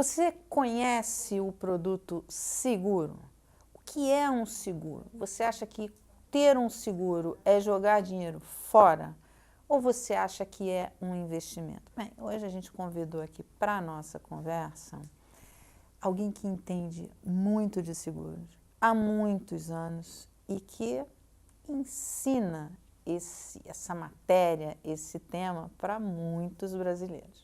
Você conhece o produto seguro? O que é um seguro? Você acha que ter um seguro é jogar dinheiro fora? Ou você acha que é um investimento? Bem, hoje a gente convidou aqui para a nossa conversa alguém que entende muito de seguros há muitos anos e que ensina essa matéria, esse tema para muitos brasileiros.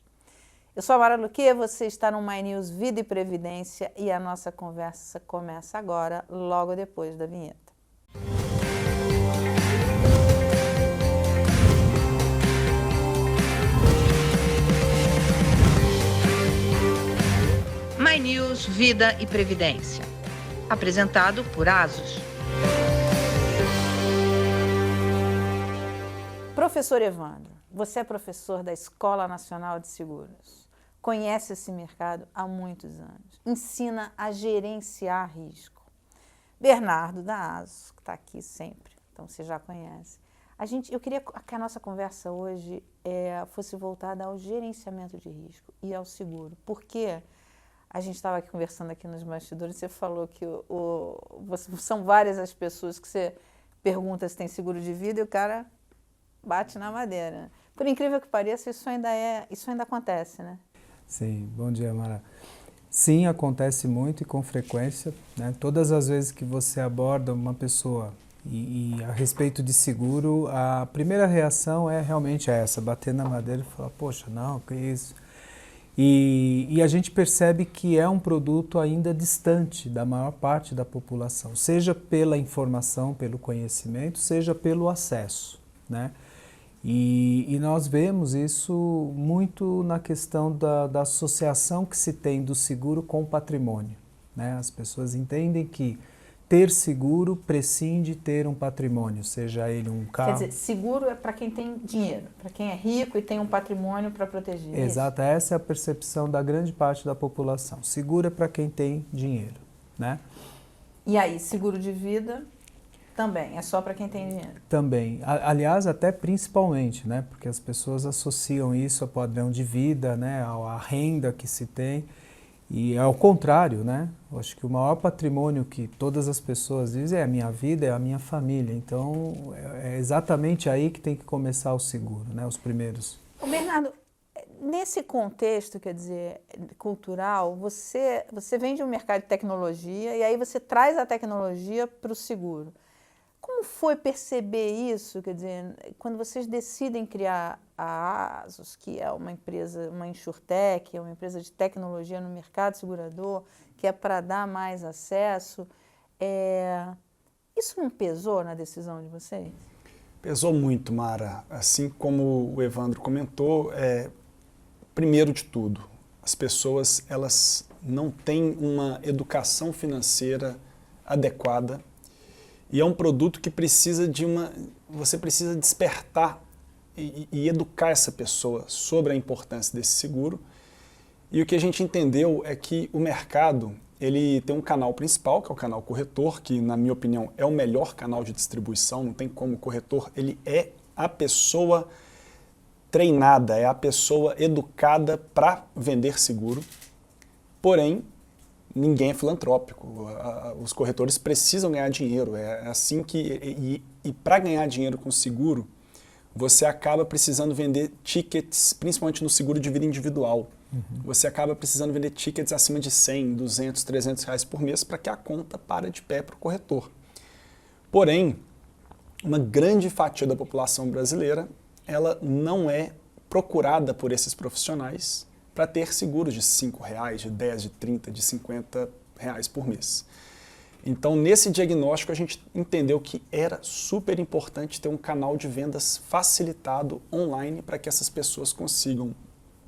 Eu sou a Mara Luque, você está no My News Vida e Previdência e a nossa conversa começa agora, logo depois da vinheta. My News Vida e Previdência, apresentado por Asus. Professor Evandro, você é professor da Escola Nacional de Seguros, conhece esse mercado há muitos anos, ensina a gerenciar risco. Bernardo da Asus, que está aqui sempre, então você já conhece. Eu queria que a nossa conversa hoje fosse voltada ao gerenciamento de risco e ao seguro, porque a gente estava aqui conversando aqui nos bastidores, você falou que são várias as pessoas que você pergunta se tem seguro de vida e o cara bate na madeira. Por incrível que pareça, isso ainda acontece, né? Sim, bom dia, Mara. Sim, acontece muito e com frequência, né? Todas as vezes que você aborda uma pessoa e a respeito de seguro, a primeira reação é realmente essa, bater na madeira e falar, poxa, não, que isso? E a gente percebe que é um produto ainda distante da maior parte da população, seja pela informação, pelo conhecimento, seja pelo acesso, né? E nós vemos isso muito na questão da associação que se tem do seguro com o patrimônio, né? As pessoas entendem que ter seguro prescinde ter um patrimônio, seja ele um carro... Quer dizer, seguro é para quem tem dinheiro, para quem é rico e tem um patrimônio para proteger. Exato, essa é a percepção da grande parte da população. Seguro é para quem tem dinheiro, né? E aí, seguro de vida também, é só para quem tem dinheiro? Também. Aliás, até principalmente, né? Porque as pessoas associam isso ao padrão de vida, né? À renda que se tem. E ao contrário, né? Eu acho que o maior patrimônio que todas as pessoas dizem é a minha vida, é a minha família. Então, é exatamente aí que tem que começar o seguro, né? Os primeiros. Ô Bernardo, nesse contexto, quer dizer, cultural, você vem de um mercado de tecnologia e aí você traz a tecnologia para o seguro. Como foi perceber isso, quer dizer, quando vocês decidem criar a Asus, que é uma empresa, uma insurtech, é uma empresa de tecnologia no mercado segurador, que é para dar mais acesso, isso não pesou na decisão de vocês? Pesou muito, Mara. Assim como o Evandro comentou, primeiro de tudo, as pessoas elas não têm uma educação financeira adequada e é um produto que precisa você precisa despertar e educar essa pessoa sobre a importância desse seguro. E o que a gente entendeu é que o mercado ele tem um canal principal, que é o canal corretor, que na minha opinião é o melhor canal de distribuição, não tem como. O corretor ele é a pessoa treinada, é a pessoa educada para vender seguro, porém ninguém é filantrópico, os corretores precisam ganhar dinheiro, é assim que, e para ganhar dinheiro com seguro, você acaba precisando vender tickets, principalmente no seguro de vida individual. Você acaba precisando vender tickets acima de 100, 200, 300 reais por mês para que a conta pare de pé para o corretor. Porém, uma grande fatia da população brasileira, ela não é procurada por esses profissionais para ter seguros de 5 reais, de 10, de 30, de 50 reais por mês. Então, nesse diagnóstico, a gente entendeu que era super importante ter um canal de vendas facilitado online para que essas pessoas consigam,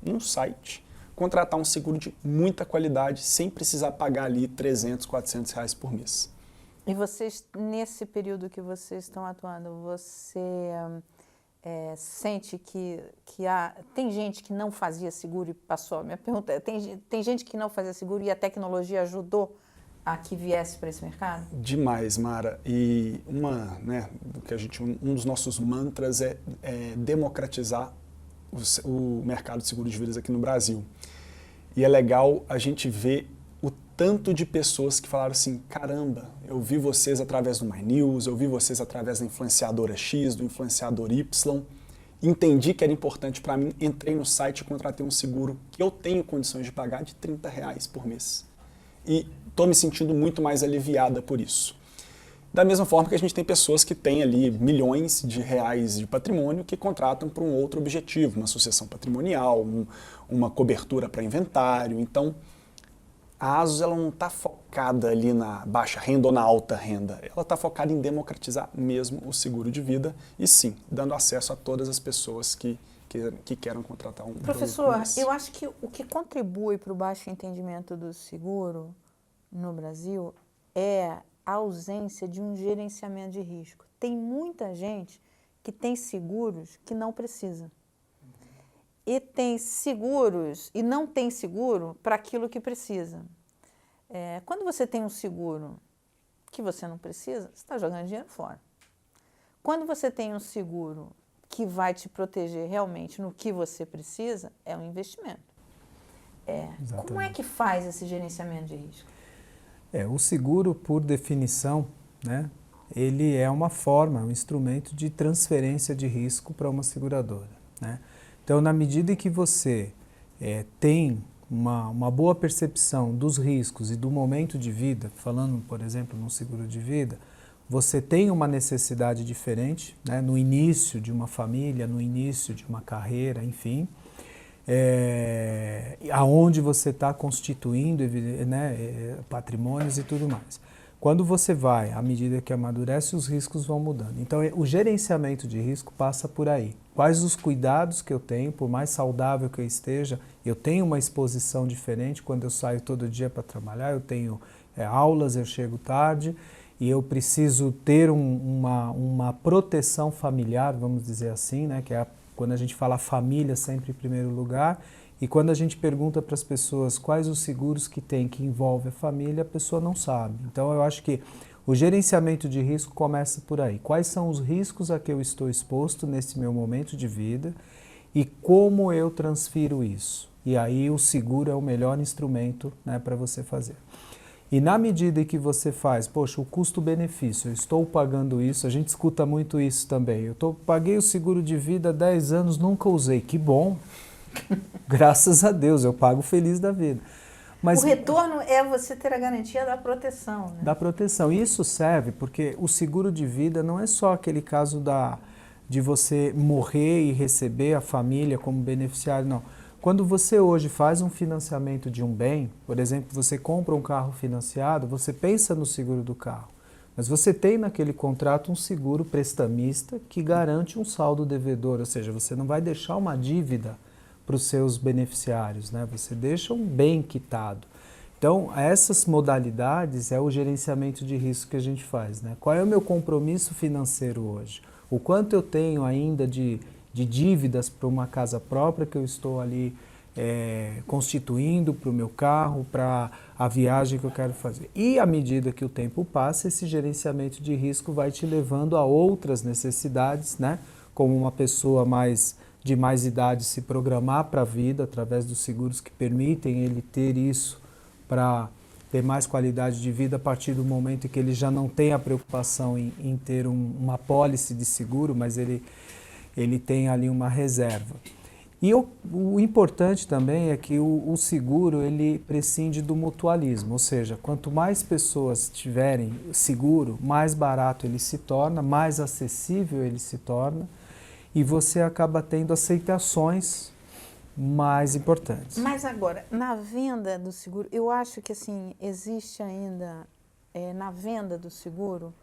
num site, contratar um seguro de muita qualidade sem precisar pagar ali 300, 400 reais por mês. E vocês, nesse período que vocês estão atuando, você sente que tem gente que não fazia seguro e passou? Minha pergunta é, tem gente que não fazia seguro e a tecnologia ajudou a que viesse para esse mercado? Demais, Mara. E um dos nossos mantras é democratizar o mercado de seguros de vidas aqui no Brasil. E é legal a gente ver o tanto de pessoas que falaram assim, caramba, eu vi vocês através do My News, eu vi vocês através da influenciadora X, do influenciador Y, entendi que era importante para mim, entrei no site e contratei um seguro que eu tenho condições de pagar de R$30 por mês. E estou me sentindo muito mais aliviada por isso. Da mesma forma que a gente tem pessoas que têm ali milhões de reais de patrimônio que contratam para um outro objetivo, uma sucessão patrimonial, uma cobertura para inventário. Então, a ASUS ela não está focada ali na baixa renda ou na alta renda. Ela está focada em democratizar mesmo o seguro de vida e sim, dando acesso a todas as pessoas que queiram contratar um Professor, eu acho que o que contribui para o baixo entendimento do seguro no Brasil é a ausência de um gerenciamento de risco. Tem muita gente que tem seguros que não precisa. E tem seguros e não tem seguro para aquilo que precisa. Quando você tem um seguro que você não precisa, você está jogando dinheiro fora. Quando você tem um seguro que vai te proteger realmente no que você precisa, é um investimento. Como é que faz esse gerenciamento de risco? O seguro, por definição, né, ele é uma forma, um instrumento de transferência de risco para uma seguradora, né? Então, na medida em que você tem uma boa percepção dos riscos e do momento de vida, falando, por exemplo, num seguro de vida, você tem uma necessidade diferente, né, no início de uma família, no início de uma carreira, enfim, aonde você está constituindo, né, patrimônios e tudo mais. Quando você vai, à medida que amadurece, os riscos vão mudando. Então, o gerenciamento de risco passa por aí. Quais os cuidados que eu tenho, por mais saudável que eu esteja, eu tenho uma exposição diferente quando eu saio todo dia para trabalhar, eu tenho aulas, eu chego tarde e eu preciso ter uma proteção familiar, vamos dizer assim, né, que é quando a gente fala família sempre em primeiro lugar. E quando a gente pergunta para as pessoas quais os seguros que tem que envolve a família, a pessoa não sabe. Então, eu acho que o gerenciamento de risco começa por aí. Quais são os riscos a que eu estou exposto nesse meu momento de vida e como eu transfiro isso? E aí o seguro é o melhor instrumento, né, para você fazer. E na medida em que você faz, poxa, o custo-benefício, eu estou pagando isso, a gente escuta muito isso também. Paguei o seguro de vida há 10 anos, nunca usei. Que bom! Graças a Deus, eu pago feliz da vida. Mas o retorno é você ter a garantia da proteção, né? Da proteção. E isso serve porque o seguro de vida não é só aquele caso de você morrer e receber a família como beneficiário, não. Quando você hoje faz um financiamento de um bem, por exemplo, você compra um carro financiado, você pensa no seguro do carro. Mas você tem naquele contrato um seguro prestamista que garante um saldo devedor, ou seja, você não vai deixar uma dívida para os seus beneficiários, né? Você deixa um bem quitado. Então, essas modalidades é o gerenciamento de risco que a gente faz, né? Qual é o meu compromisso financeiro hoje? O quanto eu tenho ainda de dívidas para uma casa própria que eu estou ali constituindo para o meu carro, para a viagem que eu quero fazer. E à medida que o tempo passa, esse gerenciamento de risco vai te levando a outras necessidades, né? Como uma pessoa de mais idade se programar para a vida através dos seguros que permitem ele ter isso para ter mais qualidade de vida a partir do momento em que ele já não tem a preocupação em ter uma apólice de seguro, mas ele tem ali uma reserva. E o importante também é que o seguro ele prescinde do mutualismo, ou seja, quanto mais pessoas tiverem seguro, mais barato ele se torna, mais acessível ele se torna, e você acaba tendo aceitações mais importantes. Mas agora, na venda do seguro, eu acho que assim, existe ainda na venda do seguro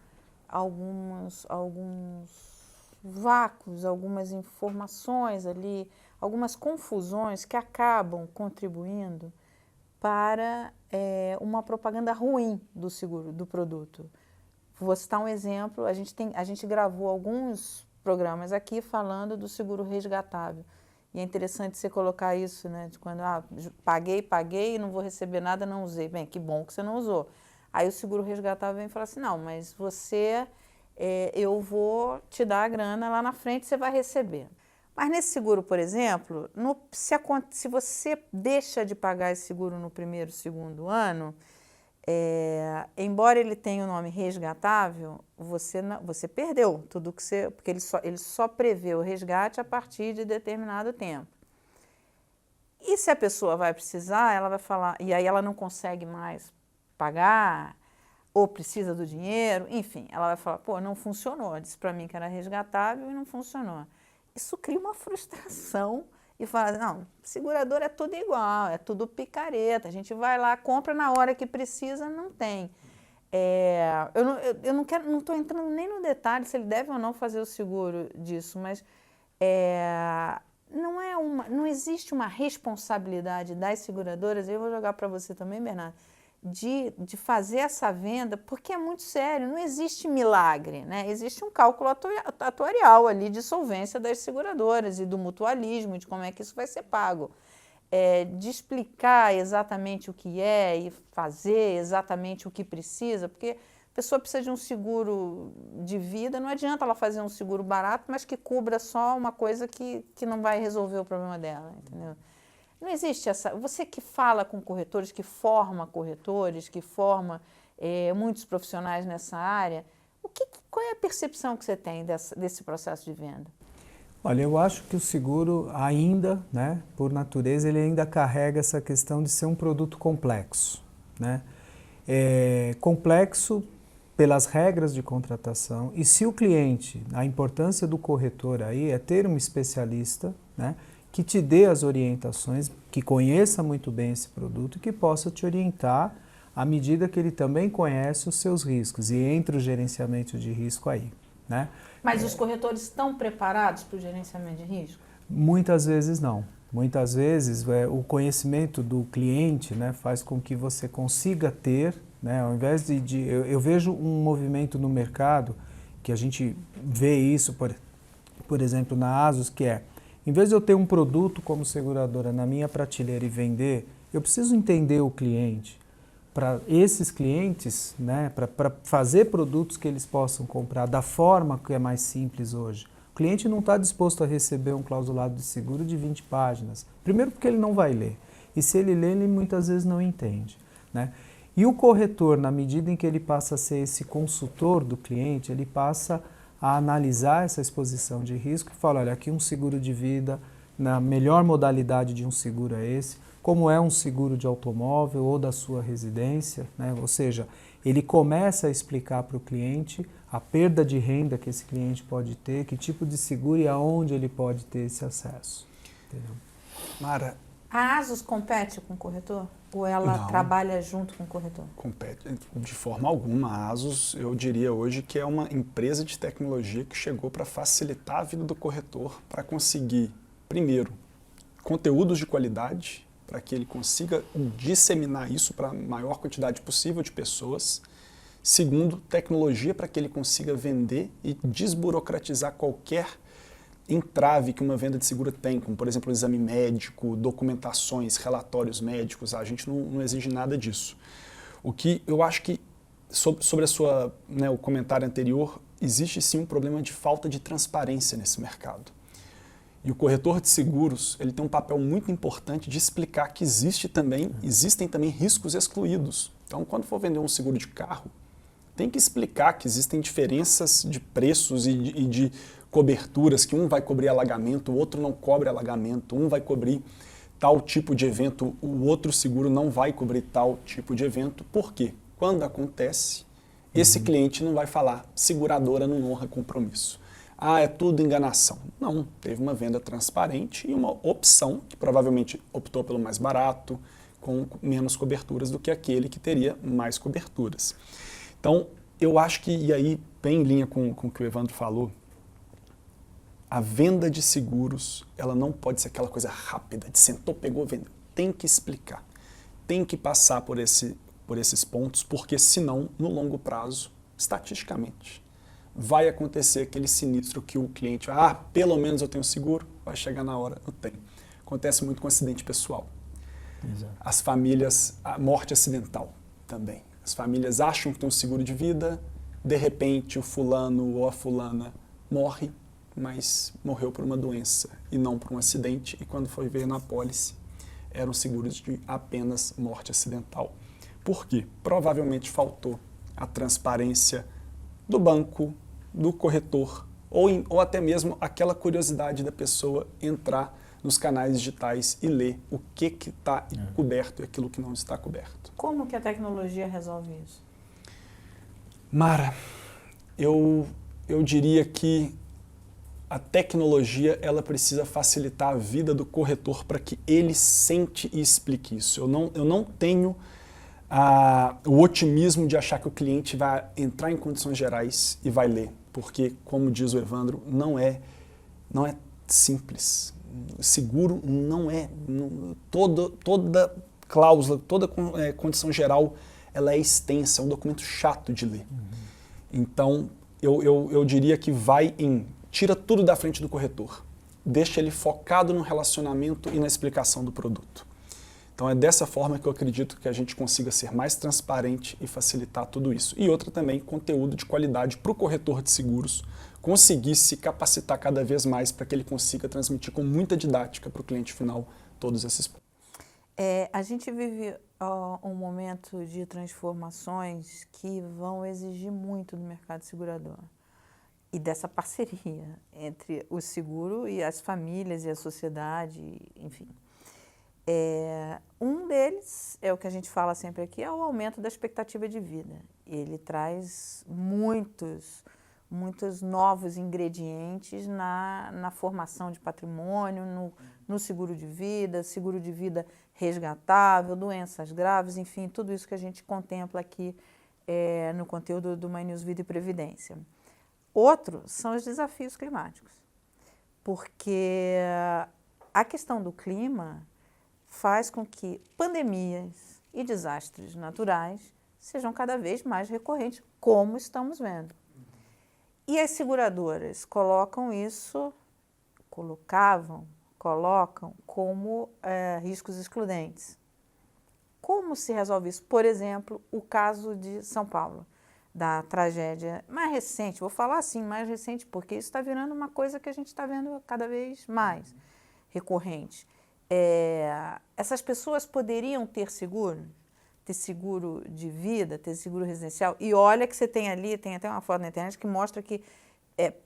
alguns vácuos, algumas informações ali, algumas confusões que acabam contribuindo para uma propaganda ruim do seguro, do produto. Vou citar um exemplo, a gente gravou alguns programas aqui falando do seguro resgatável. E é interessante você colocar isso, né? De quando, paguei, não vou receber nada, não usei. Bem, que bom que você não usou. Aí o seguro resgatável vem e fala assim, não, mas você, eu vou te dar a grana lá na frente, você vai receber. Mas nesse seguro, por exemplo, se você deixa de pagar esse seguro no primeiro, segundo ano, embora ele tenha o nome resgatável, você perdeu tudo que você... Porque ele só prevê o resgate a partir de determinado tempo. E se a pessoa vai precisar, ela vai falar... E aí ela não consegue mais pagar, ou precisa do dinheiro, enfim, ela vai falar, pô, não funcionou, disse para mim que era resgatável e não funcionou. Isso cria uma frustração e fala, não, seguradora é tudo igual, é tudo picareta, a gente vai lá, compra na hora que precisa, não tem. Eu não estou entrando nem no detalhe se ele deve ou não fazer o seguro disso, mas não existe uma responsabilidade das seguradoras, eu vou jogar para você também, Bernardo, de fazer essa venda, porque é muito sério, não existe milagre, né? Existe um cálculo atuarial ali de solvência das seguradoras e do mutualismo, de como é que isso vai ser pago. De explicar exatamente o que é e fazer exatamente o que precisa, porque a pessoa precisa de um seguro de vida, não adianta ela fazer um seguro barato, mas que cubra só uma coisa que não vai resolver o problema dela, entendeu? Não existe essa... Você que fala com corretores, que forma muitos profissionais nessa área, qual é a percepção que você tem desse processo de venda? Olha, eu acho que o seguro ainda, né, por natureza, ele ainda carrega essa questão de ser um produto complexo, né? Complexo pelas regras de contratação, e se o cliente, a importância do corretor aí é ter um especialista, né, que te dê as orientações, que conheça muito bem esse produto e que possa te orientar à medida que ele também conhece os seus riscos, e entra o gerenciamento de risco aí, né? Mas os corretores estão preparados para o gerenciamento de risco? Muitas vezes não. Muitas vezes o conhecimento do cliente, né, faz com que você consiga ter, né, ao invés eu vejo um movimento no mercado, que a gente vê isso, por exemplo, na Asus, que em vez de eu ter um produto como seguradora na minha prateleira e vender, eu preciso entender o cliente. Para esses clientes, né, para fazer produtos que eles possam comprar da forma que é mais simples hoje. O cliente não está disposto a receber um clausulado de seguro de 20 páginas. Primeiro porque ele não vai ler. E se ele lê, ele muitas vezes não entende, né? E o corretor, na medida em que ele passa a ser esse consultor do cliente, ele passa a analisar essa exposição de risco e fala, olha, aqui um seguro de vida, na melhor modalidade de um seguro é esse, como é um seguro de automóvel ou da sua residência, né? Ou seja, ele começa a explicar para o cliente a perda de renda que esse cliente pode ter, que tipo de seguro e aonde ele pode ter esse acesso. Entendeu? Mara, a Asus compete com o corretor? Ou ela trabalha junto com o corretor? Compete de forma alguma. A Asus, eu diria hoje que é uma empresa de tecnologia que chegou para facilitar a vida do corretor, para conseguir, primeiro, conteúdos de qualidade, para que ele consiga disseminar isso para a maior quantidade possível de pessoas. Segundo, tecnologia para que ele consiga vender e desburocratizar qualquer entrave que uma venda de seguro tem, como por exemplo exame médico, documentações, relatórios médicos, a gente não exige nada disso. O que eu acho que, sobre o comentário anterior, existe sim um problema de falta de transparência nesse mercado. E o corretor de seguros, ele tem um papel muito importante de explicar que existem também riscos excluídos. Então, quando for vender um seguro de carro, tem que explicar que existem diferenças de preços e de coberturas, que um vai cobrir alagamento, o outro não cobre alagamento, um vai cobrir tal tipo de evento, o outro seguro não vai cobrir tal tipo de evento. Por quê? Quando acontece, esse cliente não vai falar, seguradora não honra compromisso. É tudo enganação. Não, teve uma venda transparente e uma opção, que provavelmente optou pelo mais barato, com menos coberturas do que aquele que teria mais coberturas. Então, eu acho que, e aí, bem em linha com o que o Evandro falou, a venda de seguros, ela não pode ser aquela coisa rápida, de sentou, pegou, vendeu. Tem que explicar, tem que passar por esses pontos, porque senão, no longo prazo, estatisticamente, vai acontecer aquele sinistro que o cliente, pelo menos eu tenho seguro, vai chegar na hora, não tem. Acontece muito com acidente pessoal. Exato. As famílias, a morte acidental também. As famílias acham que tem um seguro de vida, de repente o fulano ou a fulana morre mas morreu por uma doença e não por um acidente, e quando foi ver na apólice, eram seguros de apenas morte acidental. Por quê? Provavelmente faltou a transparência do banco, do corretor, ou até mesmo aquela curiosidade da pessoa entrar nos canais digitais e ler o que está coberto e aquilo que não está coberto. Como que a tecnologia resolve isso? Mara, eu diria que a tecnologia ela precisa facilitar a vida do corretor para que ele sente e explique isso. Eu não tenho o otimismo de achar que o cliente vai entrar em condições gerais e vai ler, porque, como diz o Evandro, não é simples. Seguro não é. Toda cláusula, toda condição geral, ela é extensa, é um documento chato de ler. Então, eu diria que vai tira tudo da frente do corretor, deixa ele focado no relacionamento e na explicação do produto. Então é dessa forma que eu acredito que a gente consiga ser mais transparente e facilitar tudo isso. E outra também, conteúdo de qualidade para o corretor de seguros conseguir se capacitar cada vez mais para que ele consiga transmitir com muita didática para o cliente final todos esses pontos. A gente vive um momento de transformações que vão exigir muito do mercado segurador e dessa parceria entre o seguro e as famílias e a sociedade, enfim. Um deles, é o que a gente fala sempre aqui, é o aumento da expectativa de vida. Ele traz muitos novos ingredientes na formação de patrimônio, no seguro de vida resgatável, doenças graves, enfim, tudo isso que a gente contempla aqui no conteúdo do My News Vida e Previdência. Outro são os desafios climáticos, porque a questão do clima faz com que pandemias e desastres naturais sejam cada vez mais recorrentes, como estamos vendo. E as seguradoras colocam como riscos excludentes. Como se resolve isso? Por exemplo, o caso de São Paulo, da tragédia mais recente, vou falar assim, mais recente, porque isso está virando uma coisa que a gente está vendo cada vez mais recorrente. Essas pessoas poderiam ter seguro de vida, ter seguro residencial, e olha que você tem ali, tem até uma foto na internet que mostra que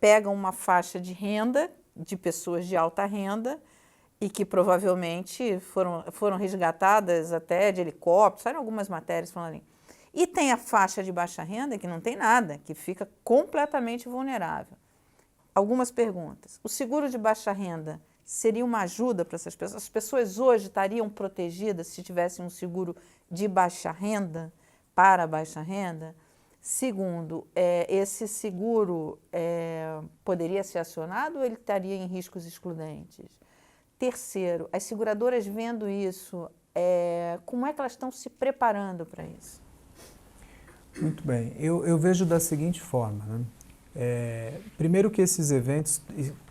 pegam uma faixa de renda de pessoas de alta renda e que provavelmente foram resgatadas até de helicóptero, saíram algumas matérias falando ali. E tem a faixa de baixa renda que não tem nada, que fica completamente vulnerável. Algumas perguntas. O seguro de baixa renda seria uma ajuda para essas pessoas? As pessoas hoje estariam protegidas se tivessem um seguro de baixa renda, para baixa renda? Segundo, esse seguro poderia ser acionado ou ele estaria em riscos excludentes? Terceiro, as seguradoras vendo isso, como é que elas estão se preparando para isso? Muito bem. Eu vejo da seguinte forma, né? Primeiro que esses eventos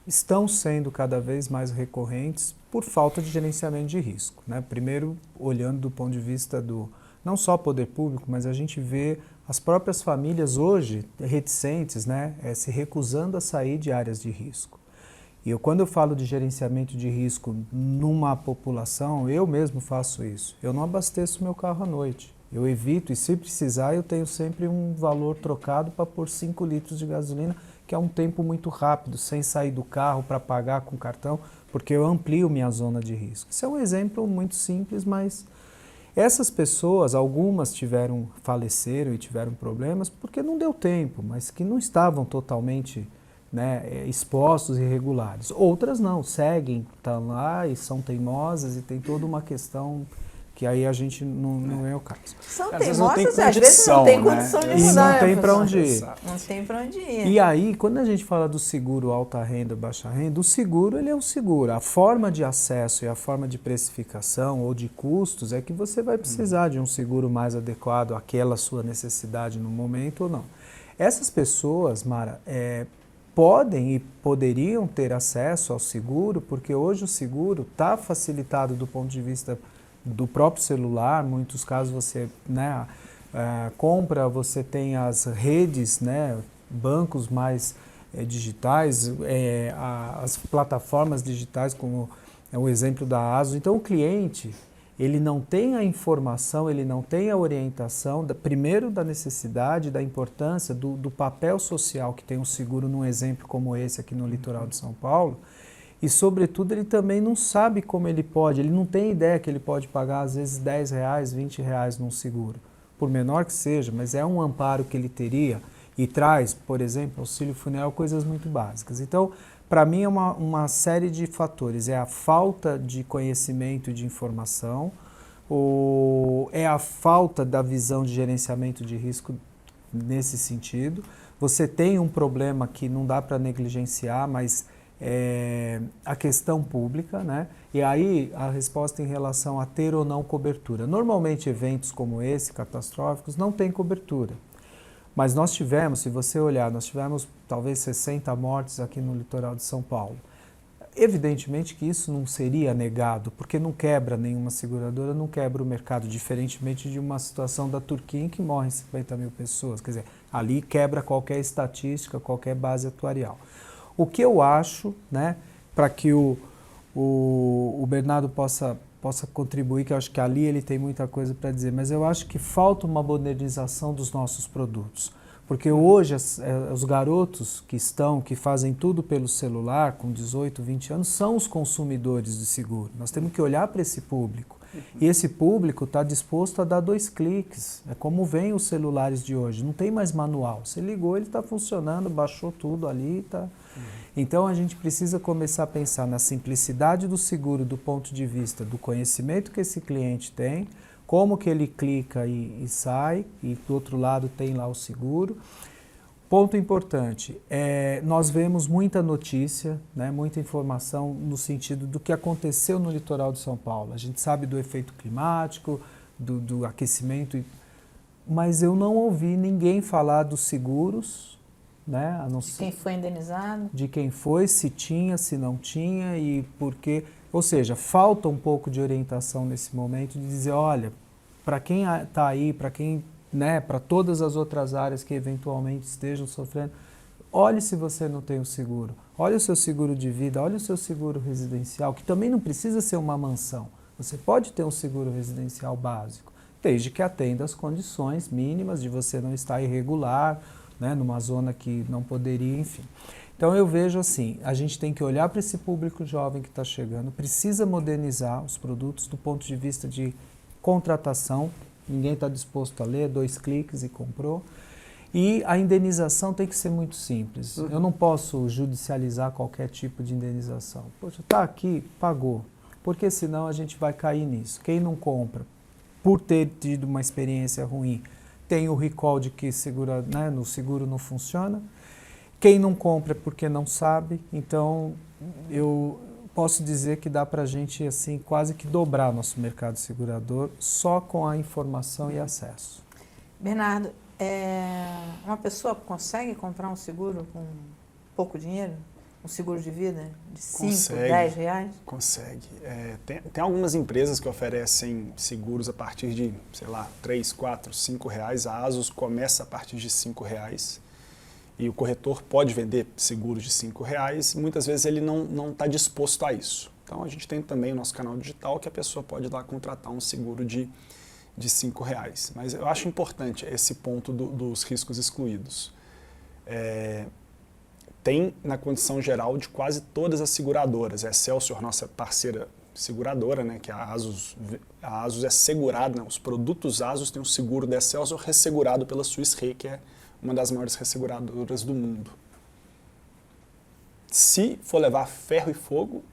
estão sendo cada vez mais recorrentes por falta de gerenciamento de risco, né? Primeiro, olhando do ponto de vista do não só poder público, mas a gente vê as próprias famílias hoje reticentes, né? Se recusando a sair de áreas de risco. E quando eu falo de gerenciamento de risco numa população, eu mesmo faço isso. Eu não abasteço meu carro à noite. Eu evito, e se precisar, eu tenho sempre um valor trocado para pôr 5 litros de gasolina, que é um tempo muito rápido, sem sair do carro para pagar com cartão, porque eu amplio minha zona de risco. Isso é um exemplo muito simples, mas essas pessoas, algumas faleceram e tiveram problemas porque não deu tempo, mas que não estavam totalmente, né, expostos e irregulares. Outras não, seguem, estão lá e são teimosas e tem toda uma questão que aí a gente não é o caso. São teimosas, às vezes não tem condição de mudar. E não tem para onde ir. Não tem para onde ir. E aí, quando a gente fala do seguro alta renda, baixa renda, o seguro ele é um seguro. A forma de acesso e a forma de precificação ou de custos é que você vai precisar de um seguro mais adequado àquela sua necessidade no momento ou não. Essas pessoas, Mara, podem e poderiam ter acesso ao seguro, porque hoje o seguro está facilitado do ponto de vista do próprio celular. Em muitos casos você compra, você tem as redes, né, bancos mais digitais, as plataformas digitais, como é o exemplo da ASUS. Então, o cliente, ele não tem a informação, ele não tem a orientação, primeiro da necessidade, da importância, do papel social que tem um seguro num exemplo como esse aqui no litoral de São Paulo, e, sobretudo, ele também não sabe como ele não tem ideia que ele pode pagar, às vezes, R$10, R$20 num seguro, por menor que seja, mas é um amparo que ele teria e traz, por exemplo, auxílio funeral, coisas muito básicas. Então, para mim, é uma série de fatores. É a falta de conhecimento e de informação, é a falta da visão de gerenciamento de risco nesse sentido. Você tem um problema que não dá para negligenciar, mas a questão pública, né? E aí a resposta em relação a ter ou não cobertura. Normalmente eventos como esse, catastróficos, não tem cobertura. Mas nós tivemos, se você olhar, nós tivemos talvez 60 mortes aqui no litoral de São Paulo. Evidentemente que isso não seria negado, porque não quebra nenhuma seguradora, não quebra o mercado, diferentemente de uma situação da Turquia em que morrem 50 mil pessoas. Quer dizer, ali quebra qualquer estatística, qualquer base atuarial. O que eu acho, né, para que o Bernardo possa contribuir, que eu acho que ali ele tem muita coisa para dizer, mas eu acho que falta uma modernização dos nossos produtos. Porque hoje os garotos que fazem tudo pelo celular, com 18, 20 anos, são os consumidores de seguro. Nós temos que olhar para esse público. E esse público está disposto a dar 2 cliques. É como vem os celulares de hoje. Não tem mais manual. Você ligou, ele está funcionando, baixou tudo ali. Tá. Então a gente precisa começar a pensar na simplicidade do seguro do ponto de vista do conhecimento que esse cliente tem, como que ele clica e sai, e do outro lado tem lá o seguro. Ponto importante, nós vemos muita notícia, né, muita informação no sentido do que aconteceu no litoral de São Paulo. A gente sabe do efeito climático, do aquecimento, mas eu não ouvi ninguém falar dos seguros, né, a não de quem foi indenizado. De quem foi, se tinha, se não tinha e por quê. Ou seja, falta um pouco de orientação nesse momento de dizer, olha, para quem está aí, para quem, né, para todas as outras áreas que eventualmente estejam sofrendo, olhe se você não tem o seguro. Olhe o seu seguro de vida, olhe o seu seguro residencial, que também não precisa ser uma mansão. Você pode ter um seguro residencial básico, desde que atenda às condições mínimas de você não estar irregular, né, numa zona que não poderia, enfim. Então eu vejo assim, a gente tem que olhar para esse público jovem que está chegando, precisa modernizar os produtos do ponto de vista de contratação, ninguém está disposto a ler, 2 cliques e comprou. E a indenização tem que ser muito simples. Eu não posso judicializar qualquer tipo de indenização. Poxa, está aqui, pagou. Porque senão a gente vai cair nisso. Quem não compra, por ter tido uma experiência ruim, tem o recall de que no seguro não funciona. Quem não compra é porque não sabe. Então, eu posso dizer que dá para a gente assim, quase que dobrar nosso mercado segurador só com a informação e acesso. Bernardo, uma pessoa consegue comprar um seguro com pouco dinheiro? Um seguro de vida de 5, 10 reais? Consegue. Tem algumas empresas que oferecem seguros a partir de, sei lá, 3, 4, 5 reais. A ASUS começa a partir de 5 reais. E o corretor pode vender seguros de 5 reais. E muitas vezes ele não está disposto a isso. Então a gente tem também o nosso canal digital que a pessoa pode ir lá contratar um seguro de 5 reais. Mas eu acho importante esse ponto dos riscos excluídos. Tem na condição geral de quase todas as seguradoras. A Excelsior, nossa parceira seguradora, né, que a ASUS é segurada, né, os produtos ASUS têm um seguro da Excelsior ressegurado pela Swiss Re, que é uma das maiores resseguradoras do mundo. Se for levar ferro e fogo,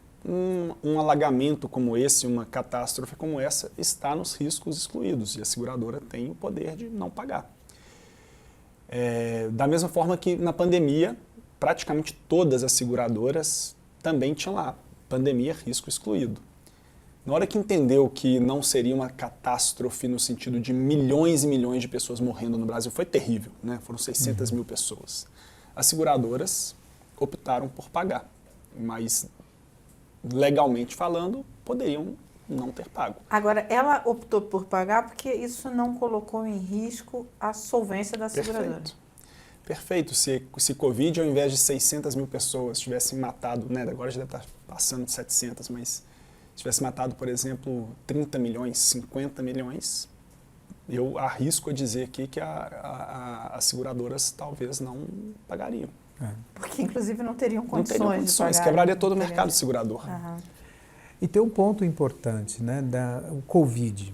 um alagamento como esse, uma catástrofe como essa, está nos riscos excluídos e a seguradora tem o poder de não pagar. Da mesma forma que na pandemia, praticamente todas as seguradoras também tinham lá, pandemia, risco excluído. Na hora que entendeu que não seria uma catástrofe no sentido de milhões e milhões de pessoas morrendo no Brasil, foi terrível, né? Foram 600 mil pessoas. As seguradoras optaram por pagar, mas legalmente falando, poderiam não ter pago. Agora, ela optou por pagar porque isso não colocou em risco a solvência da seguradora. perfeito. Se Covid, ao invés de 600 mil pessoas, tivessem matado, né, agora já deve estar passando de 700, mas tivesse matado, por exemplo, 30 milhões, 50 milhões, eu arrisco a dizer aqui que as seguradoras talvez não pagariam. Porque, inclusive, não teriam condições, não teriam condições, de pagar. quebraria todo o mercado segurador. Uhum. E tem um ponto importante, né, o Covid.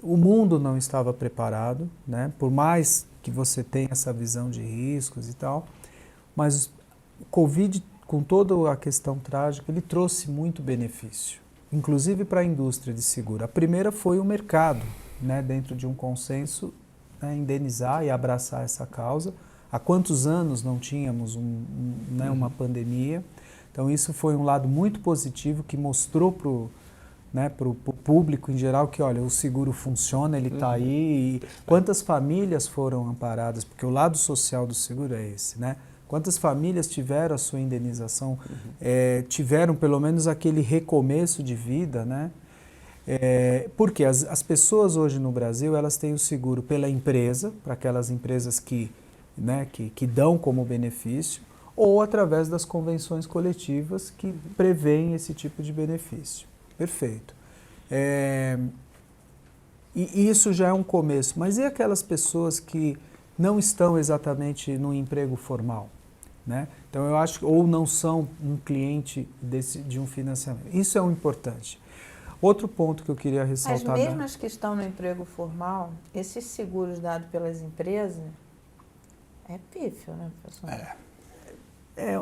O mundo não estava preparado, né, por mais que você tenha essa visão de riscos e tal, mas o Covid, com toda a questão trágica, ele trouxe muito benefício, inclusive para a indústria de seguro. A primeira foi o mercado, né, dentro de um consenso, né, indenizar e abraçar essa causa. Há quantos anos não tínhamos uma pandemia? Então isso foi um lado muito positivo que mostrou para o público em geral que, olha, o seguro funciona, ele está aí. E quantas famílias foram amparadas? Porque o lado social do seguro é esse, né? Quantas famílias tiveram a sua indenização, tiveram pelo menos aquele recomeço de vida, né? Porque as pessoas hoje no Brasil, elas têm o seguro pela empresa, para aquelas empresas que dão como benefício, ou através das convenções coletivas que prevêem esse tipo de benefício. Perfeito. E isso já é um começo. Mas e aquelas pessoas que não estão exatamente no emprego formal? Né? Então, eu acho que ou não são um cliente de um financiamento. Isso é um importante. Outro ponto que eu queria ressaltar... As mesmas que estão no emprego formal, esses seguros dados pelas empresas, é pífio, né, professor?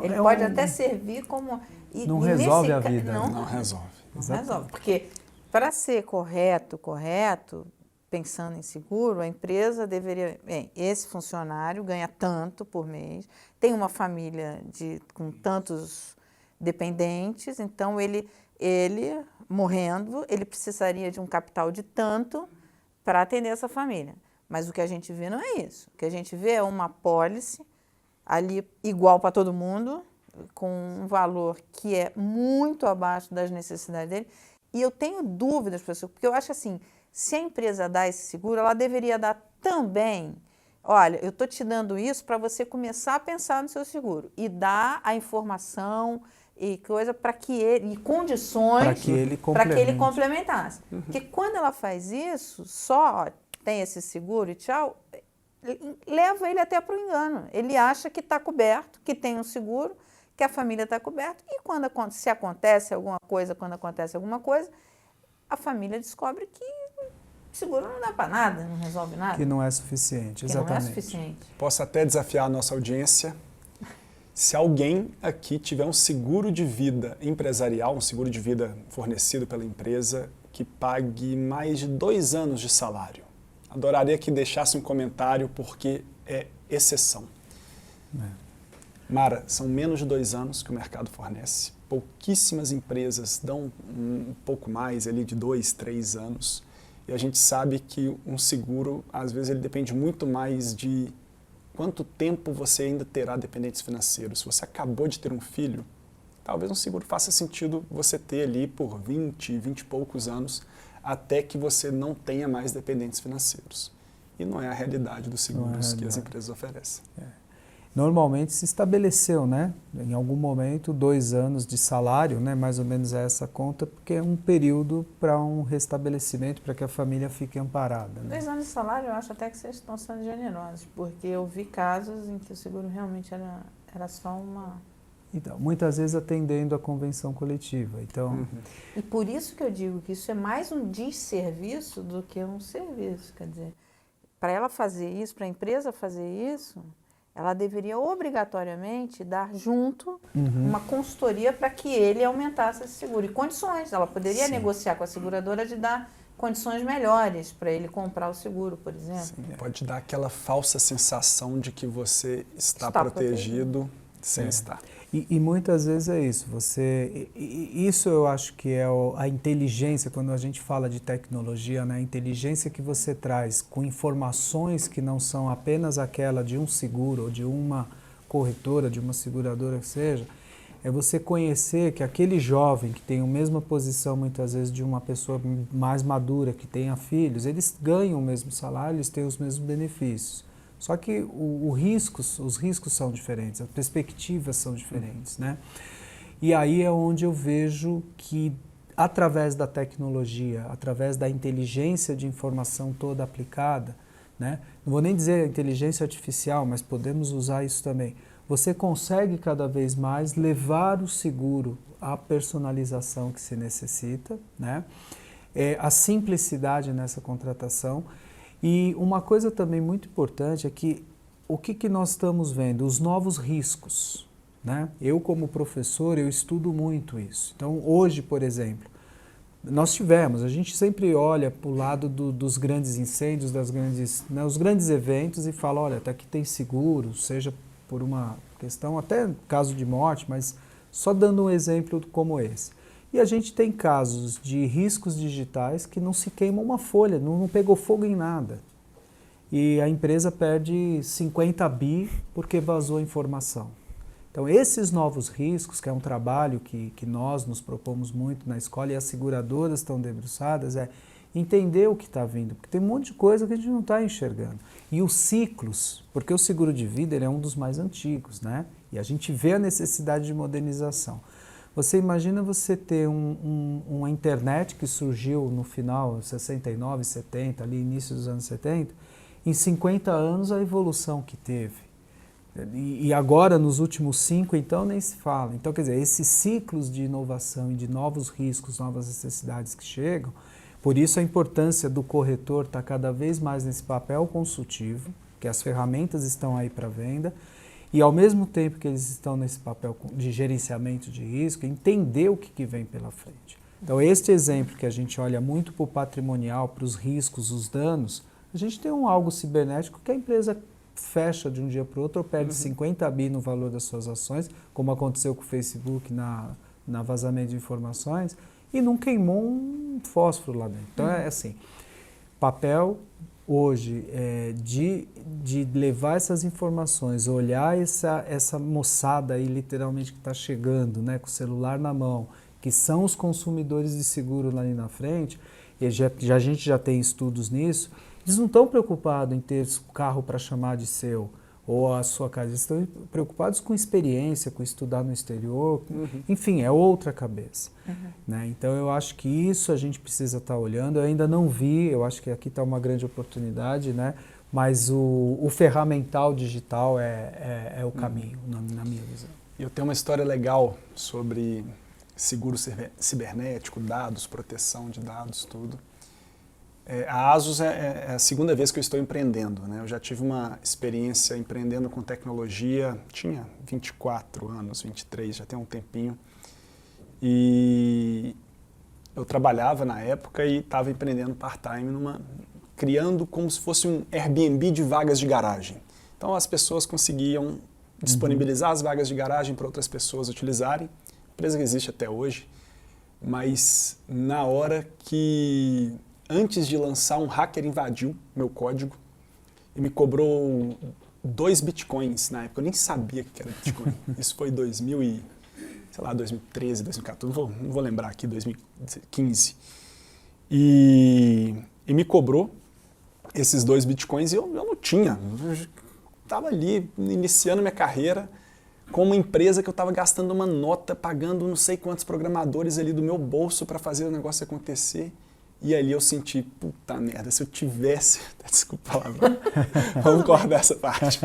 Ele pode até servir como... Não resolve a vida. Não resolve. Não resolve, porque para ser correto, pensando em seguro, a empresa deveria... Bem, esse funcionário ganha tanto por mês, tem uma família com tantos dependentes, então ele morrendo, ele precisaria de um capital de tanto para atender essa família. Mas o que a gente vê não é isso. O que a gente vê é uma apólice ali igual para todo mundo, com um valor que é muito abaixo das necessidades dele. E eu tenho dúvidas, professor, porque eu acho assim, se a empresa dá esse seguro, ela deveria dar também, olha, eu estou te dando isso para você começar a pensar no seu seguro e dar a informação e coisa para que ele, e condições para que ele complementasse. Porque quando ela faz isso, só tem esse seguro e tchau, leva ele até para o engano. Ele acha que está coberto, que tem um seguro, que a família está coberta, e se acontece alguma coisa, a família descobre que o seguro não dá para nada, não resolve nada. Que não é suficiente, exatamente. Que não é suficiente. Posso até desafiar a nossa audiência. Se alguém aqui tiver um seguro de vida empresarial, um seguro de vida fornecido pela empresa, que pague mais de 2 anos de salário, adoraria que deixasse um comentário, porque é exceção. Mara, são menos de 2 anos que o mercado fornece. Pouquíssimas empresas dão um pouco mais, ali de 2, 3 anos. E a gente sabe que um seguro, às vezes, ele depende muito mais de quanto tempo você ainda terá dependentes financeiros. Se você acabou de ter um filho, talvez um seguro faça sentido você ter ali por 20 e poucos anos, até que você não tenha mais dependentes financeiros. E não é a realidade dos seguros que as empresas oferecem. Normalmente se estabeleceu, né, em algum momento, 2 anos de salário, né, mais ou menos é essa conta, porque é um período para um restabelecimento, para que a família fique amparada. Né? 2 anos de salário, eu acho até que vocês estão sendo generosos, porque eu vi casos em que o seguro realmente era só uma... Então, muitas vezes atendendo a convenção coletiva. Então, E por isso que eu digo que isso é mais um desserviço do que um serviço. Quer dizer, para ela fazer isso, para a empresa fazer isso, ela deveria obrigatoriamente dar junto uma consultoria para que ele aumentasse esse seguro. E condições, ela poderia negociar com a seguradora de dar condições melhores para ele comprar o seguro, por exemplo. Sim, pode dar aquela falsa sensação de que você está protegido sem estar. E muitas vezes é isso. Isso eu acho que é a inteligência, quando a gente fala de tecnologia, né? A inteligência que você traz com informações que não são apenas aquela de um seguro ou de uma corretora, de uma seguradora que seja, é você conhecer que aquele jovem que tem a mesma posição muitas vezes de uma pessoa mais madura, que tenha filhos, eles ganham o mesmo salário, eles têm os mesmos benefícios. Só que os riscos são diferentes, as perspectivas são diferentes, né? E aí é onde eu vejo que, através da tecnologia, através da inteligência de informação toda aplicada, né? Não vou nem dizer inteligência artificial, mas podemos usar isso também. Você consegue cada vez mais levar o seguro à personalização que se necessita, né? A simplicidade nessa contratação. E uma coisa também muito importante é que o que nós estamos vendo? Os novos riscos, né? Eu, como professor, eu estudo muito isso. Então, hoje, por exemplo, a gente sempre olha para o lado dos grandes incêndios, os grandes eventos e fala, olha, até aqui tem seguro, seja por uma questão, até caso de morte, mas só dando um exemplo como esse. E a gente tem casos de riscos digitais que não se queima uma folha, não pegou fogo em nada. E a empresa perde 50 bi porque vazou a informação. Então, esses novos riscos, que é um trabalho que nós nos propomos muito na escola e as seguradoras estão debruçadas, é entender o que está vindo, porque tem um monte de coisa que a gente não está enxergando. E os ciclos, porque o seguro de vida ele é um dos mais antigos, né? E a gente vê a necessidade de modernização. Você imagina você ter uma internet que surgiu no final, 69, 70, ali início dos anos 70, em 50 anos a evolução que teve. E agora, nos últimos 5, então, nem se fala. Então, quer dizer, esses ciclos de inovação e de novos riscos, novas necessidades que chegam, por isso a importância do corretor estar cada vez mais nesse papel consultivo, que as ferramentas estão aí para venda, e ao mesmo tempo que eles estão nesse papel de gerenciamento de risco, entender o que vem pela frente. Então, este exemplo que a gente olha muito para o patrimonial, para os riscos, os danos, a gente tem algo cibernético que a empresa fecha de um dia para o outro ou perde 50 bi no valor das suas ações, como aconteceu com o Facebook na vazamento de informações, e não queimou um fósforo lá dentro. Então, é assim, papel hoje de levar essas informações, olhar essa moçada aí literalmente que está chegando, né, com o celular na mão, que são os consumidores de seguro lá ali na frente, e a gente já tem estudos nisso, eles não estão preocupados em ter o carro para chamar de seu ou a sua casa, eles estão preocupados com experiência, com estudar no exterior, enfim, é outra cabeça. Né? Então eu acho que isso a gente precisa estar olhando, eu ainda não vi, eu acho que aqui está uma grande oportunidade, né? Mas o ferramental digital é o caminho, na minha visão. Eu tenho uma história legal sobre seguro cibernético, dados, proteção de dados, tudo. A ASUS é a segunda vez que eu estou empreendendo, né? Eu já tive uma experiência empreendendo com tecnologia, tinha 24 anos, 23, já tem um tempinho. E eu trabalhava na época e estava empreendendo part-time, criando como se fosse um Airbnb de vagas de garagem. Então as pessoas conseguiam disponibilizar as vagas de garagem para outras pessoas utilizarem. Empresa que existe até hoje, mas na hora que, antes de lançar, um hacker invadiu meu código e me cobrou 2 bitcoins na época. Eu nem sabia que era bitcoin. Isso foi 2013, 2014, não vou lembrar aqui, 2015. E me cobrou esses 2 bitcoins e eu não tinha. Eu estava ali iniciando minha carreira com uma empresa que eu estava gastando uma nota, pagando não sei quantos programadores ali do meu bolso para fazer o negócio acontecer. E ali eu senti, puta merda, se eu tivesse... Desculpa a palavra, vamos cortar essa parte.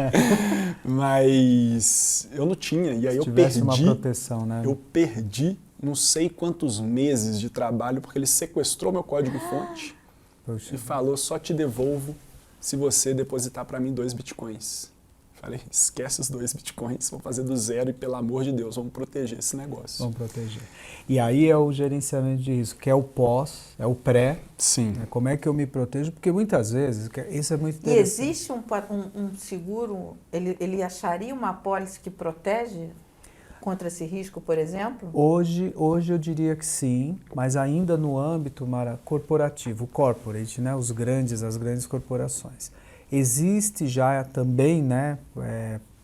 Mas eu não tinha, e aí eu perdi... uma proteção, né? Eu perdi não sei quantos meses de trabalho, porque ele sequestrou meu código-fonte e falou, só te devolvo se você depositar para mim 2 bitcoins. Falei, esquece os 2 bitcoins, vou fazer do zero e, pelo amor de Deus, vamos proteger esse negócio. Vamos proteger. E aí é o gerenciamento de risco, que é o pós, é o pré. Sim. Né? Como é que eu me protejo? Porque muitas vezes, isso é muito interessante. E existe um seguro, ele acharia uma apólice que protege contra esse risco, por exemplo? Hoje eu diria que sim, mas ainda no âmbito, Mara, corporativo, corporate, né? As grandes corporações. Existe já também, né,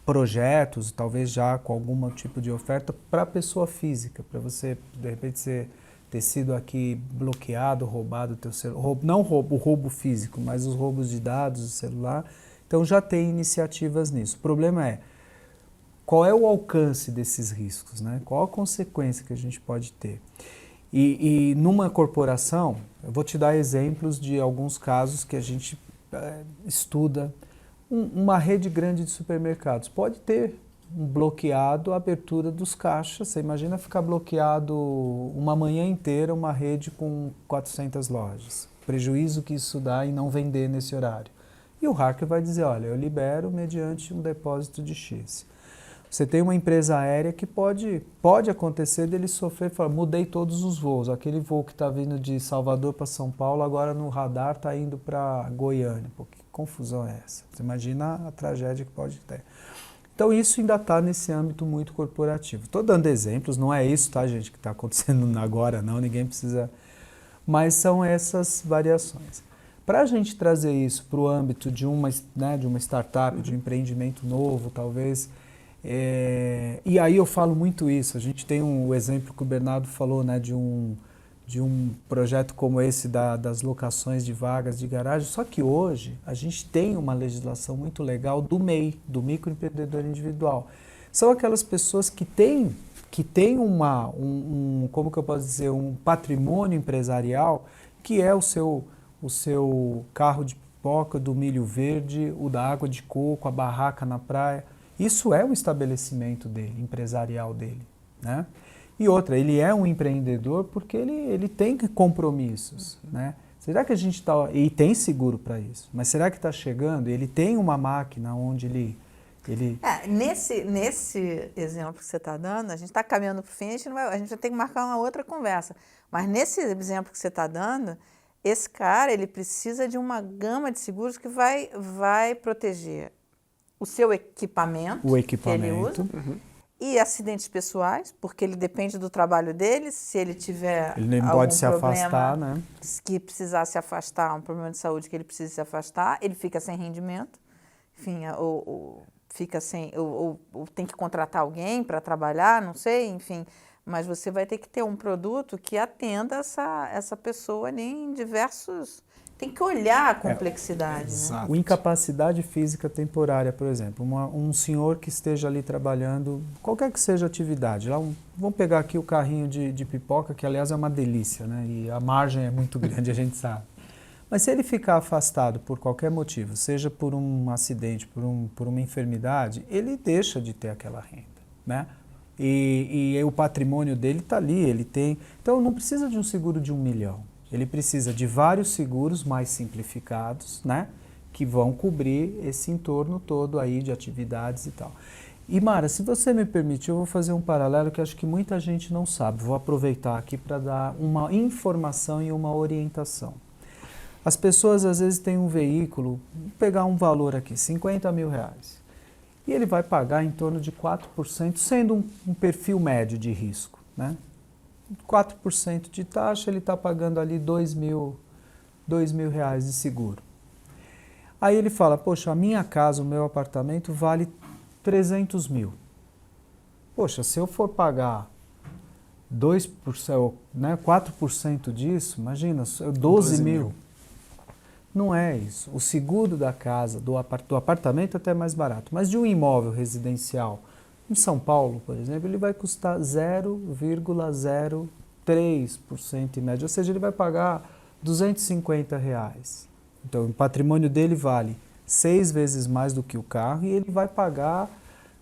projetos, talvez já com algum tipo de oferta para a pessoa física, para você, de repente, ter sido aqui bloqueado, roubado o teu celular, não o roubo físico, mas os roubos de dados do celular, Então já tem iniciativas nisso. O problema é qual é o alcance desses riscos, né? Qual a consequência que a gente pode ter? E numa corporação, eu vou te dar exemplos de alguns casos que a gente estuda. Uma rede grande de supermercados pode ter bloqueado a abertura dos caixas. Você imagina ficar bloqueado uma manhã inteira uma rede com 400 lojas. O prejuízo que isso dá em não vender nesse horário. E o hacker vai dizer, olha, eu libero mediante um depósito de X. Você tem uma empresa aérea que pode acontecer dele sofrer, falar, mudei todos os voos. Aquele voo que está vindo de Salvador para São Paulo, agora no radar está indo para Goiânia. Pô, que confusão é essa? Você imagina a tragédia que pode ter. Então isso ainda está nesse âmbito muito corporativo. Estou dando exemplos, não é isso, tá, gente, que está acontecendo agora, não, ninguém precisa... Mas são essas variações. Para a gente trazer isso para o âmbito de uma startup, de um empreendimento novo, talvez... e aí eu falo muito isso, a gente tem o exemplo que o Bernardo falou, né, de um projeto como esse das locações de vagas de garagem, só que hoje a gente tem uma legislação muito legal do MEI, do microempreendedor individual. São aquelas pessoas que têm como que eu posso dizer, um patrimônio empresarial, que é o seu carro de pipoca, do milho verde, o da água de coco, a barraca na praia. Isso é um estabelecimento dele, empresarial dele, né? E outra, ele é um empreendedor porque ele tem compromissos, né? Será que a gente está... E tem seguro para isso, mas será que está chegando? Ele tem uma máquina onde ele... Nesse exemplo que você está dando, a gente está caminhando para o fim, a gente vai ter que marcar uma outra conversa. Mas nesse exemplo que você está dando, esse cara ele precisa de uma gama de seguros que vai proteger o seu equipamento, que ele usa, e acidentes pessoais, porque ele depende do trabalho dele. Se ele tiver ele nem pode se afastar, né? Que precisar se afastar, um problema de saúde que ele precisa se afastar, ele fica sem rendimento, enfim, ou fica sem, ou tem que contratar alguém para trabalhar, não sei, enfim. Mas você vai ter que ter um produto que atenda essa pessoa ali em diversos... Tem que olhar a complexidade. Né? O incapacidade física temporária, por exemplo. Um senhor que esteja ali trabalhando, qualquer que seja a atividade. Vamos pegar aqui o carrinho de pipoca, que aliás é uma delícia, né? E a margem é muito grande, a gente sabe. Mas se ele ficar afastado por qualquer motivo, seja por um acidente, por uma enfermidade, ele deixa de ter aquela renda, né? E o patrimônio dele está ali, ele tem... Então não precisa de um seguro de 1 milhão. Ele precisa de vários seguros mais simplificados, né, que vão cobrir esse entorno todo aí de atividades e tal. E Mara, se você me permite, eu vou fazer um paralelo que acho que muita gente não sabe. Vou aproveitar aqui para dar uma informação e uma orientação. As pessoas às vezes têm um veículo, vou pegar um valor aqui, R$50 mil, e ele vai pagar em torno de 4%, sendo um perfil médio de risco, né? 4% de taxa, ele está pagando ali R$2 mil de seguro. Aí ele fala, poxa, a minha casa, o meu apartamento vale 300 mil. Poxa, se eu for pagar 2%, né, 4% disso, imagina, 12 mil. Não é isso. O seguro da casa, do apartamento é até mais barato, mas de um imóvel residencial, em São Paulo, por exemplo, ele vai custar 0,03% em média, ou seja, ele vai pagar R$250. Então, o patrimônio dele vale 6 vezes mais do que o carro e ele vai pagar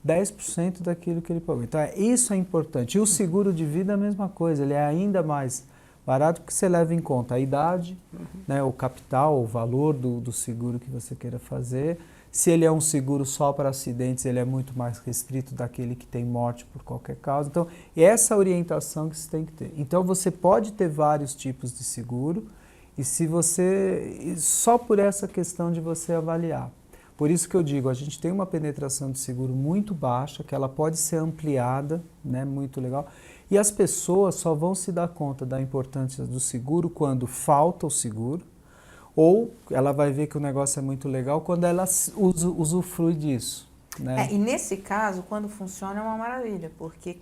10% daquilo que ele pagou. Então, isso é importante. E o seguro de vida é a mesma coisa, ele é ainda mais barato porque você leva em conta a idade, né, o capital, o valor do seguro que você queira fazer. Se ele é um seguro só para acidentes, ele é muito mais restrito daquele que tem morte por qualquer causa. Então, essa orientação que você tem que ter. Então, você pode ter vários tipos de seguro e só por essa questão de você avaliar. Por isso que eu digo, a gente tem uma penetração de seguro muito baixa, que ela pode ser ampliada, né, muito legal. E as pessoas só vão se dar conta da importância do seguro quando falta o seguro, ou ela vai ver que o negócio é muito legal quando ela usufrui disso. Né? E nesse caso, quando funciona, é uma maravilha, porque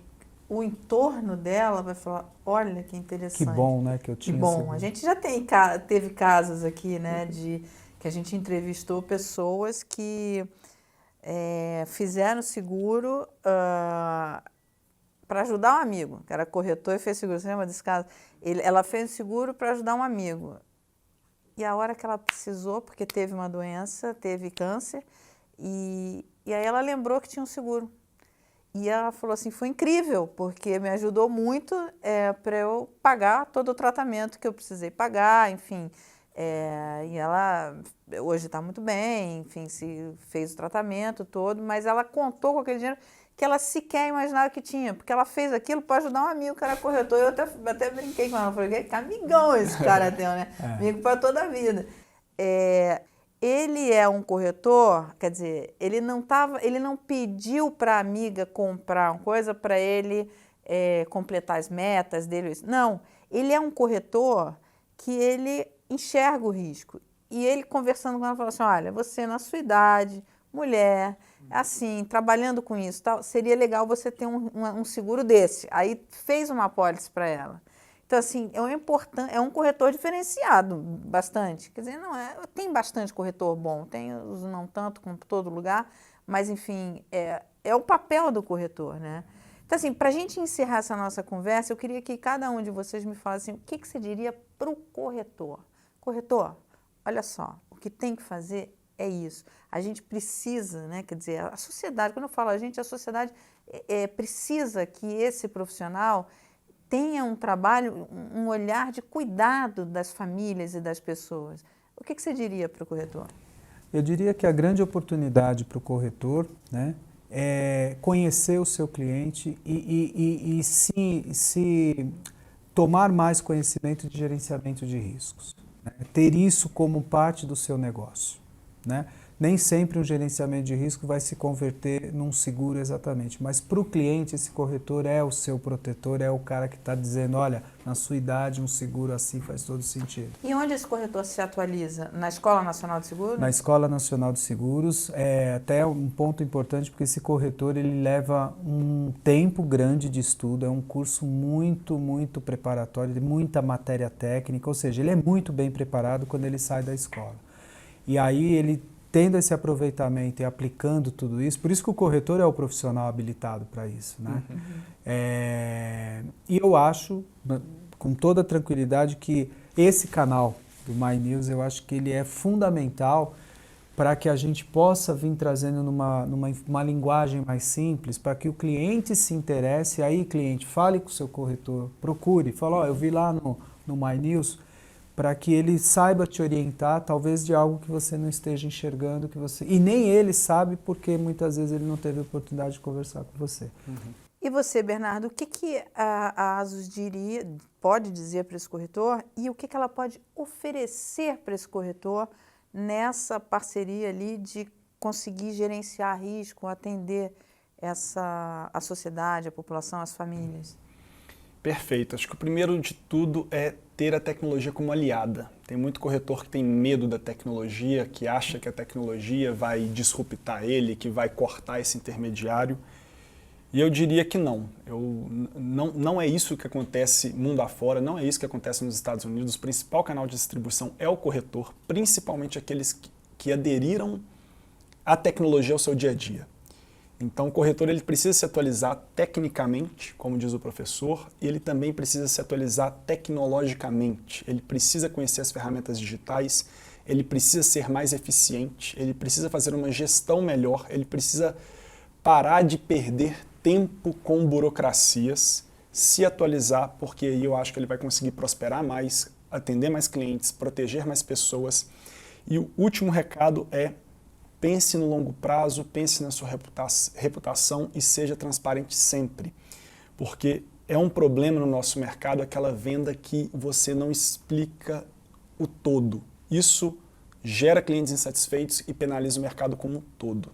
o entorno dela vai falar, olha que interessante. Que bom, né, que eu tinha Que bom. seguro. A gente já teve casos aqui, né, que que a gente entrevistou pessoas que fizeram seguro para ajudar um amigo, que era corretor e fez seguro. Você lembra desse caso? Ela fez seguro para ajudar um amigo. E a hora que ela precisou, porque teve uma doença, teve câncer, e aí ela lembrou que tinha um seguro. E ela falou assim, foi incrível, porque me ajudou muito para eu pagar todo o tratamento que eu precisei pagar, enfim. E ela hoje está muito bem, enfim, se fez o tratamento todo, mas ela contou com aquele dinheiro que ela sequer imaginava que tinha, porque ela fez aquilo para ajudar um amigo que era corretor. Eu até brinquei com ela, falei, que amigão esse cara tem, né? Amigo para toda a vida. Ele é um corretor, quer dizer, ele não pediu para a amiga comprar uma coisa para ele completar as metas dele. Não, ele é um corretor que ele enxerga o risco. E ele conversando com ela falou assim, olha, você na sua idade, mulher, assim, trabalhando com isso, tal, seria legal você ter um seguro desse. Aí fez uma apólice para ela. Então, assim, é um corretor diferenciado, bastante. Quer dizer, tem bastante corretor bom, tem os não tanto como todo lugar, mas, enfim, é o papel do corretor, né? Então, assim, para a gente encerrar essa nossa conversa, eu queria que cada um de vocês me falasse assim, o que você diria para o corretor? Corretor, olha só, o que tem que fazer é isso. A gente precisa, né, quer dizer, a sociedade, quando eu falo a sociedade precisa que esse profissional tenha um trabalho, um olhar de cuidado das famílias e das pessoas. O que você diria para o corretor? Eu diria que a grande oportunidade para o corretor, né, é conhecer o seu cliente e se tomar mais conhecimento de gerenciamento de riscos, né? Ter isso como parte do seu negócio, né? Nem sempre um gerenciamento de risco vai se converter num seguro exatamente, mas para o cliente esse corretor é o seu protetor, é o cara que está dizendo, olha, na sua idade um seguro assim faz todo sentido. E onde esse corretor se atualiza? Na Escola Nacional de Seguros? Na Escola Nacional de Seguros, é até um ponto importante porque esse corretor ele leva um tempo grande de estudo, é um curso muito, muito preparatório, de muita matéria técnica, ou seja, ele é muito bem preparado quando ele sai da escola. E aí ele tendo esse aproveitamento e aplicando tudo isso, por isso que o corretor é o profissional habilitado para isso, né? E eu acho, com toda tranquilidade, que esse canal do My News, eu acho que ele é fundamental para que a gente possa vir trazendo numa linguagem mais simples, para que o cliente se interesse, aí cliente, fale com o seu corretor, procure, fala, ó, eu vi lá no My News, para que ele saiba te orientar, talvez de algo que você não esteja enxergando, e nem ele sabe, porque muitas vezes ele não teve a oportunidade de conversar com você. E você, Bernardo, o que a ASUS pode dizer para esse corretor e o que ela pode oferecer para esse corretor nessa parceria ali de conseguir gerenciar risco, atender a sociedade, a população, as famílias? Perfeito. Acho que o primeiro de tudo é ter a tecnologia como aliada. Tem muito corretor que tem medo da tecnologia, que acha que a tecnologia vai disruptar ele, que vai cortar esse intermediário. E eu diria que não. Não é isso que acontece mundo afora, não é isso que acontece nos Estados Unidos. O principal canal de distribuição é o corretor, principalmente aqueles que aderiram à tecnologia ao seu dia a dia. Então, o corretor ele precisa se atualizar tecnicamente, como diz o professor, e ele também precisa se atualizar tecnologicamente. Ele precisa conhecer as ferramentas digitais, ele precisa ser mais eficiente, ele precisa fazer uma gestão melhor, ele precisa parar de perder tempo com burocracias, se atualizar, porque aí eu acho que ele vai conseguir prosperar mais, atender mais clientes, proteger mais pessoas. E o último recado é: pense no longo prazo, pense na sua reputação e seja transparente sempre. Porque é um problema no nosso mercado aquela venda que você não explica o todo. Isso gera clientes insatisfeitos e penaliza o mercado como um todo.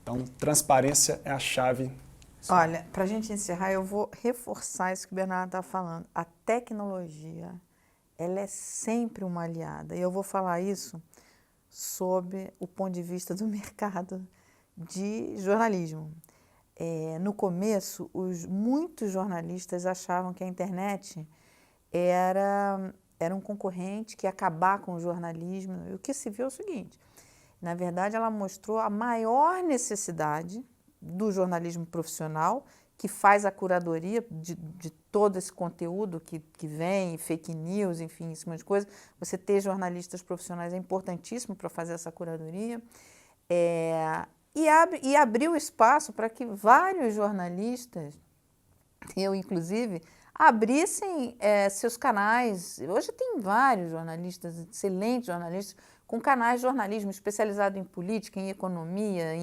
Então, transparência é a chave. Olha, para a gente encerrar, eu vou reforçar isso que o Bernardo está falando. A tecnologia, ela é sempre uma aliada. E eu vou falar isso sob o ponto de vista do mercado de jornalismo. No começo, muitos jornalistas achavam que a internet era era um concorrente que ia acabar com o jornalismo. E o que se viu é o seguinte, na verdade ela mostrou a maior necessidade do jornalismo profissional, que faz a curadoria de todo esse conteúdo que vem, fake news, enfim, esse monte de coisa. Você ter jornalistas profissionais é importantíssimo para fazer essa curadoria. E abriu espaço para que vários jornalistas, eu inclusive, abrissem seus canais. Hoje tem vários jornalistas, excelentes jornalistas, com canais de jornalismo especializado em política, em economia,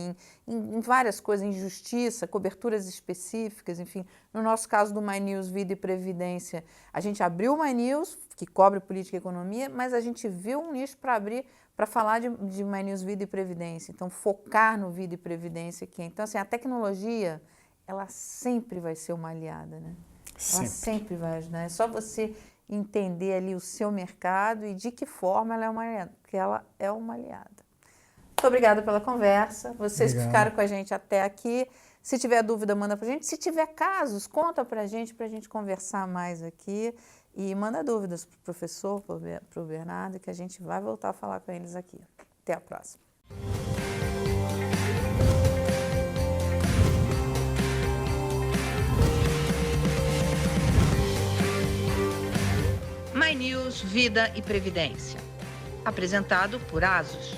em várias coisas, em justiça, coberturas específicas, enfim. No nosso caso do My News Vida e Previdência, a gente abriu o My News, que cobre política e economia, mas a gente viu um nicho para abrir, para falar de My News Vida e Previdência. Então, focar no Vida e Previdência aqui. Então, assim, a tecnologia, ela sempre vai ser uma aliada, né? Ela sempre vai ajudar. É só você entender ali o seu mercado e de que forma ela é uma aliada, porque ela é uma aliada. Muito obrigada pela conversa. Vocês que ficaram com a gente até aqui. Se tiver dúvida, manda pra gente. Se tiver casos, conta pra gente conversar mais aqui. E manda dúvidas pro professor, pro Bernardo, que a gente vai voltar a falar com eles aqui. Até a próxima. My News Vida e Previdência. Apresentado por Asus.